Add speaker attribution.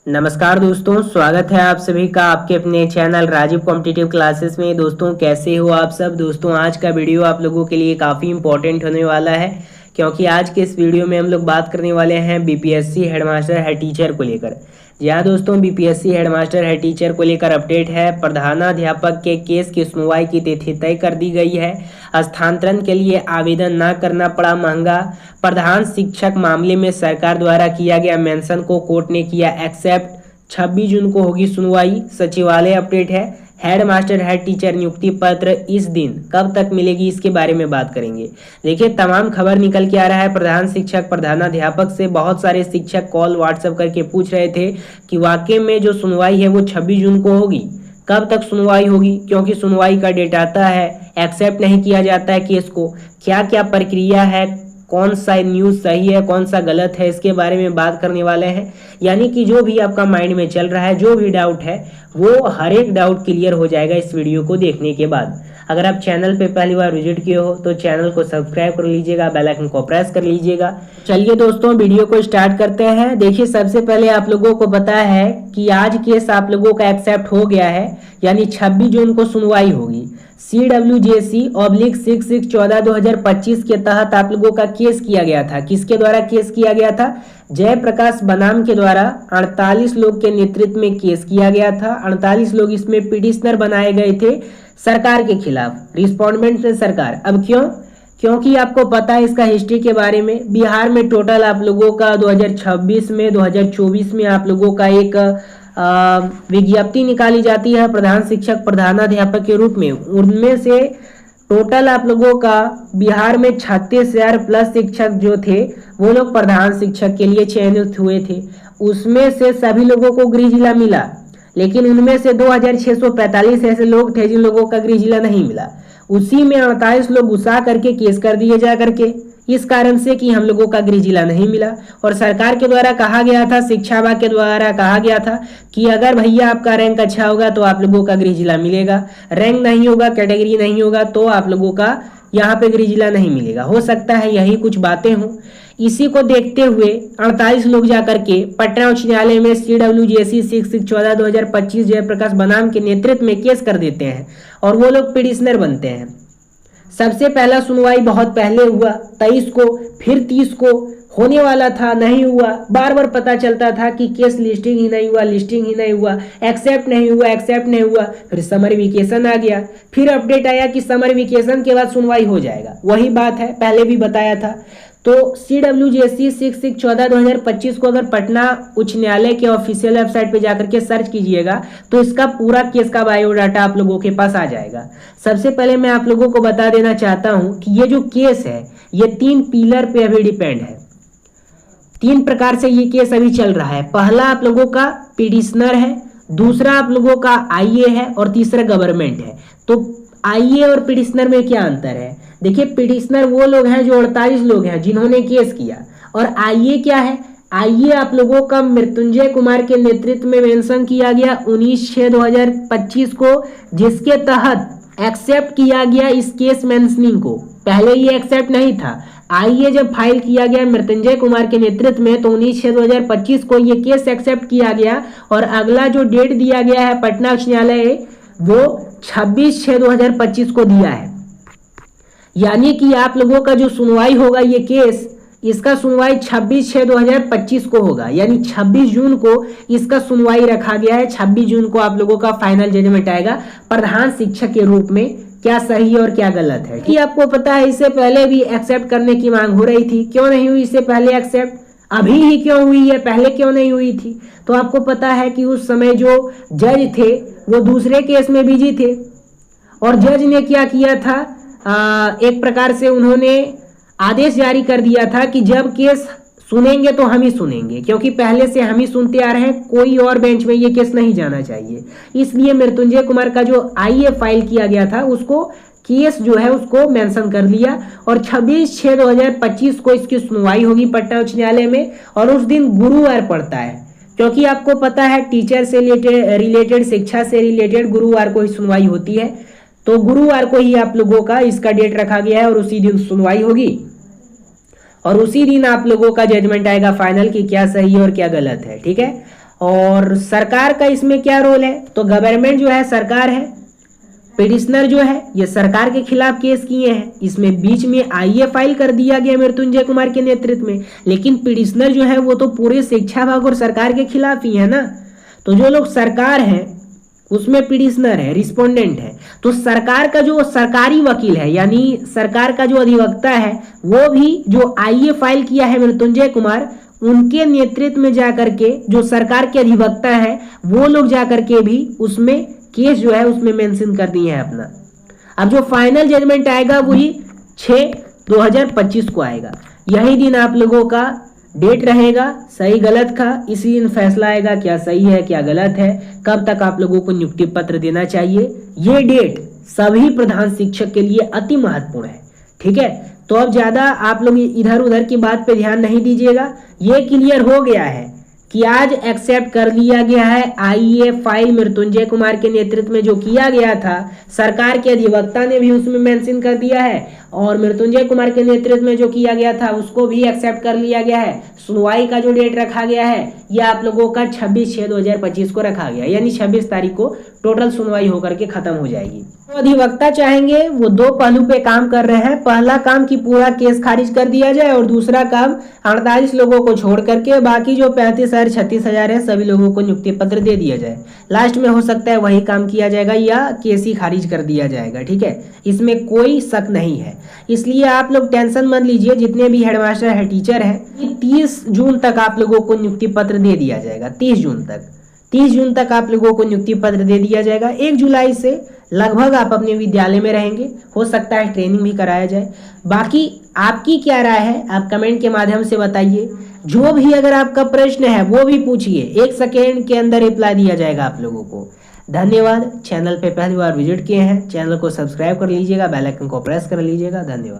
Speaker 1: नमस्कार दोस्तों, स्वागत है आप सभी का आपके अपने चैनल राजीव कॉम्पिटिटिव क्लासेस में। दोस्तों कैसे हो आप सब। दोस्तों आज का वीडियो आप लोगों के लिए काफ़ी इंपॉर्टेंट होने वाला है, क्योंकि आज के इस वीडियो में हम लोग बात करने वाले हैं बीपीएससी हेडमास्टर हेड टीचर को लेकर। जी हाँ दोस्तों, बीपीएससी हेडमास्टर हेड टीचर को लेकर अपडेट है। प्रधानाध्यापक के केस की सुनवाई की तिथि तय कर दी गई है। स्थानांतरण के लिए आवेदन न करना पड़ा महंगा। प्रधान शिक्षक मामले में सरकार द्वारा किया गया मेंशन को कोर्ट ने किया एक्सेप्ट। 26 जून को होगी सुनवाई। सचिवालय अपडेट है। हेड मास्टर हेड टीचर नियुक्ति पत्र इस दिन कब तक मिलेगी, इसके बारे में बात करेंगे। देखिए तमाम खबर निकल के आ रहा है प्रधान शिक्षक प्रधानाध्यापक से। बहुत सारे शिक्षक कॉल व्हाट्सएप करके पूछ रहे थे कि वाकई में जो सुनवाई है वो 26 जून को होगी। कब तक सुनवाई होगी, क्योंकि सुनवाई का डेट आता है, एक्सेप्ट नहीं किया जाता है केस को। क्या क्या प्रक्रिया है, कौन सा न्यूज़ सही है, कौन सा गलत है, इसके बारे में बात करने वाले हैं। यानी कि जो भी आपका माइंड में चल रहा है, जो भी डाउट है, वो हर एक डाउट क्लियर हो जाएगा इस वीडियो को देखने के बाद। अगर आप चैनल पे पहली बार विजिट किए हो तो चैनल को सब्सक्राइब कर लीजिएगा, बेल आइकन को प्रेस कर लीजिएगा। चलिए दोस्तों वीडियो को स्टार्ट करते हैं। देखिए सबसे पहले आप लोगों को पता है कि आज केस आप लोगों का एक्सेप्ट हो गया है, यानी 26 जून को सुनवाई होगी। CWJC/6614/2025 के तहत आप लोगों का केस किया गया था। किसके द्वारा केस किया गया था? जयप्रकाश बनाम के द्वारा 48 लोग के नेतृत्व में केस किया गया था। 48 लोग इसमें पिटिशनर बनाए गए थे सरकार के खिलाफ, रिस्पोंडेंट से सरकार। अब क्यों? क्योंकि आपको पता है इसका हिस्ट्री के बारे में। बिहार में टोटल आप लोगों का 2026 में 2024 में आप लोगों का एक विज्ञप्ति निकाली जाती है प्रधान शिक्षक प्रधानाध्यापक के रूप में। उनमें से टोटल आप लोगों का बिहार में 36,000 प्लस शिक्षक जो थे वो लोग प्रधान शिक्षक के लिए चयनित हुए थे। उसमें से सभी लोगों को गृह जिला मिला, लेकिन उनमें से 2645 ऐसे लोग थे जिन लोगों का गृह जिला नहीं मिला। उसी में 48 लोग घुसा करके केस कर दिए जा करके, इस कारण से कि हम लोगों का गृह जिला नहीं मिला। और सरकार के द्वारा कहा गया था, शिक्षा विभाग के द्वारा कहा गया था कि अगर भैया आपका रैंक अच्छा होगा तो आप लोगों का गृह जिला मिलेगा, रैंक नहीं होगा, कैटेगरी नहीं होगा तो आप लोगों का यहाँ पे गृह जिला नहीं मिलेगा। हो सकता है यही कुछ बातें हों। इसी को देखते हुए 48 लोग जाकर के पटना उच्च न्यायालय में CWJC/6614/2025 जयप्रकाश बनाम के नेतृत्व में केस कर देते हैं और वो लोग पिटिशनर बनते हैं। सबसे पहला सुनवाई बहुत पहले हुआ 23 को, फिर 30 को होने वाला था, नहीं हुआ। बार बार पता चलता था कि केस लिस्टिंग ही नहीं हुआ, लिस्टिंग ही नहीं हुआ, एक्सेप्ट नहीं हुआ, एक्सेप्ट नहीं हुआ। फिर समर वेकेशन आ गया, फिर अपडेट आया कि समर वेकेशन के बाद सुनवाई हो जाएगा। वही बात है, पहले भी बताया था। तो CWJC/6614/2025 को अगर पटना उच्च न्यायालय के ऑफिशियल वेबसाइट पे जाकर के सर्च कीजिएगा तो इसका पूरा केस का बायोडाटा आप लोगों के पास आ जाएगा। सबसे पहले मैं आप लोगों को बता देना चाहता हूं कि ये जो केस है ये 3 पिलर पे अभी डिपेंड है। 3 प्रकार से ये केस अभी चल रहा है। पहला आप लोगों का पिटिशनर है, दूसरा आप लोगों का आईए है और तीसरा गवर्नमेंट है। तो आईए और पिटिशनर में क्या अंतर है? देखिए पिटिशनर वो लोग हैं जो 48 लोग हैं जिन्होंने केस किया, और आईए क्या है? आईए आप लोगों का मृत्युंजय कुमार के नेतृत्व में मेंशन किया गया 19/6/2025 को, जिसके तहत एक्सेप्ट किया गया इस केस मेंशनिंग को। पहले ये एक्सेप्ट नहीं था। आईए जब फाइल किया गया मृत्युंजय कुमार के नेतृत्व में तो 19/6/2025 को ये केस एक्सेप्ट किया गया, और अगला जो डेट दिया गया है पटना उच्च न्यायालय वो 26/6/2025 को दिया है। यानी कि आप लोगों का जो सुनवाई होगा ये केस, इसका सुनवाई 26/6/2025 को होगा, यानी 26 जून को इसका सुनवाई रखा गया है। 26 जून को आप लोगों का फाइनल जजमेंट आएगा प्रधान शिक्षक के रूप में, क्या सही और क्या गलत है। कि आपको पता है इससे पहले भी एक्सेप्ट करने की मांग हो रही थी, क्यों नहीं हुई इससे पहले एक्सेप्ट? अभी ही क्यों हुई है, पहले क्यों नहीं हुई थी? तो आपको पता है कि उस समय जो जज थे वो दूसरे केस में बिजी थे, और जज ने क्या किया था, एक प्रकार से उन्होंने आदेश जारी कर दिया था कि जब केस सुनेंगे तो हम ही सुनेंगे, क्योंकि पहले से हम ही सुनते आ रहे हैं, कोई और बेंच में ये केस नहीं जाना चाहिए। इसलिए मृत्युंजय कुमार का जो आईए फाइल किया गया था उसको केस जो है उसको मेंशन कर लिया, और 26/6/2025 को इसकी सुनवाई होगी पटना उच्च न्यायालय में। और उस दिन गुरुवार पड़ता है, क्योंकि आपको पता है टीचर से रिलेटेड शिक्षा से रिलेटेड गुरुवार को ही सुनवाई होती है। तो गुरुवार को ही आप लोगों का इसका डेट रखा गया है और उसी दिन सुनवाई होगी, और उसी दिन आप लोगों का जजमेंट आएगा फाइनल कि क्या सही और क्या गलत है। ठीक है। और सरकार का इसमें क्या रोल है, तो गवर्नमेंट जो है सरकार है, पिटिशनर जो है ये सरकार के खिलाफ केस किए हैं, इसमें बीच में आईए फाइल कर दिया गया मृत्युंजय कुमार के नेतृत्व में, लेकिन पिटिशनर जो है वो तो पूरे शिक्षा विभाग और सरकार के खिलाफ ही है ना। तो जो लोग सरकार है उसमें पिटिशनर है, रिस्पोंडेंट है, तो सरकार का जो सरकारी वकील है यानी सरकार का जो अधिवक्ता है वो भी जो आईए फाइल किया है मृत्युंजय कुमार, उनके नेतृत्व में जाकर के जो सरकार के अधिवक्ता है वो लोग जाकर के भी उसमें केस जो है उसमें मेंशन कर दिए हैं अपना। अब जो फाइनल जजमेंट आएगा वही 6/2025 को आएगा। यही दिन आप लोगों का डेट रहेगा, सही गलत का इसी दिन फैसला आएगा, क्या सही है क्या गलत है, कब तक आप लोगों को नियुक्ति पत्र देना चाहिए। ये डेट सभी प्रधान शिक्षक के लिए अति महत्वपूर्ण है, ठीक है। तो अब ज्यादा आप लोग इधर उधर की बात पे ध्यान नहीं दीजिएगा। ये क्लियर हो गया है कि आज एक्सेप्ट कर लिया गया है आईए फाइल मृत्युंजय कुमार के नेतृत्व में जो किया गया था, सरकार के अधिवक्ता ने भी उसमें मेंशन कर दिया है, और मृत्युंजय कुमार के नेतृत्व में जो किया गया था उसको भी एक्सेप्ट कर लिया गया है। सुनवाई का जो डेट रखा गया है यह आप लोगों का 26/6/2025 को रखा गया, यानी 26 तारीख को टोटल सुनवाई होकर के खत्म हो जाएगी। तो अधिवक्ता चाहेंगे वो दो पहलू पे काम कर रहे हैं, पहला काम कि पूरा केस खारिज कर दिया जाए और दूसरा काम 48 लोगों को छोड़ करके बाकी जो 35,000-36,000 है सभी लोगों को नियुक्ति पत्र दे दिया जाए। लास्ट में हो सकता है वही काम किया जाएगा या केस ही खारिज कर दिया जाएगा, ठीक है, इसमें कोई शक नहीं है। इसलिए आप लोग टेंशन मत लीजिए, जितने भी हेडमास्टर है टीचर है 30 जून तक आप लोगों को नियुक्ति पत्र दे दिया जाएगा। 30 जून तक आप लोगों को नियुक्ति पत्र दे दिया जाएगा। 1 जुलाई से लगभग आप अपने विद्यालय में रहेंगे, हो सकता है ट्रेनिंग भी कराया जाए। बाकी आपकी क्या राय है आप कमेंट के माध्यम से बताइए। जो भी अगर आपका प्रश्न है वो भी पूछिए, 1 सेकेंड के अंदर रिप्लाई दिया जाएगा आप लोगों को। धन्यवाद। चैनल पे पहली बार विजिट किए हैं, चैनल को सब्सक्राइब कर लीजिएगा, बेल आइकन को प्रेस कर लीजिएगा। धन्यवाद।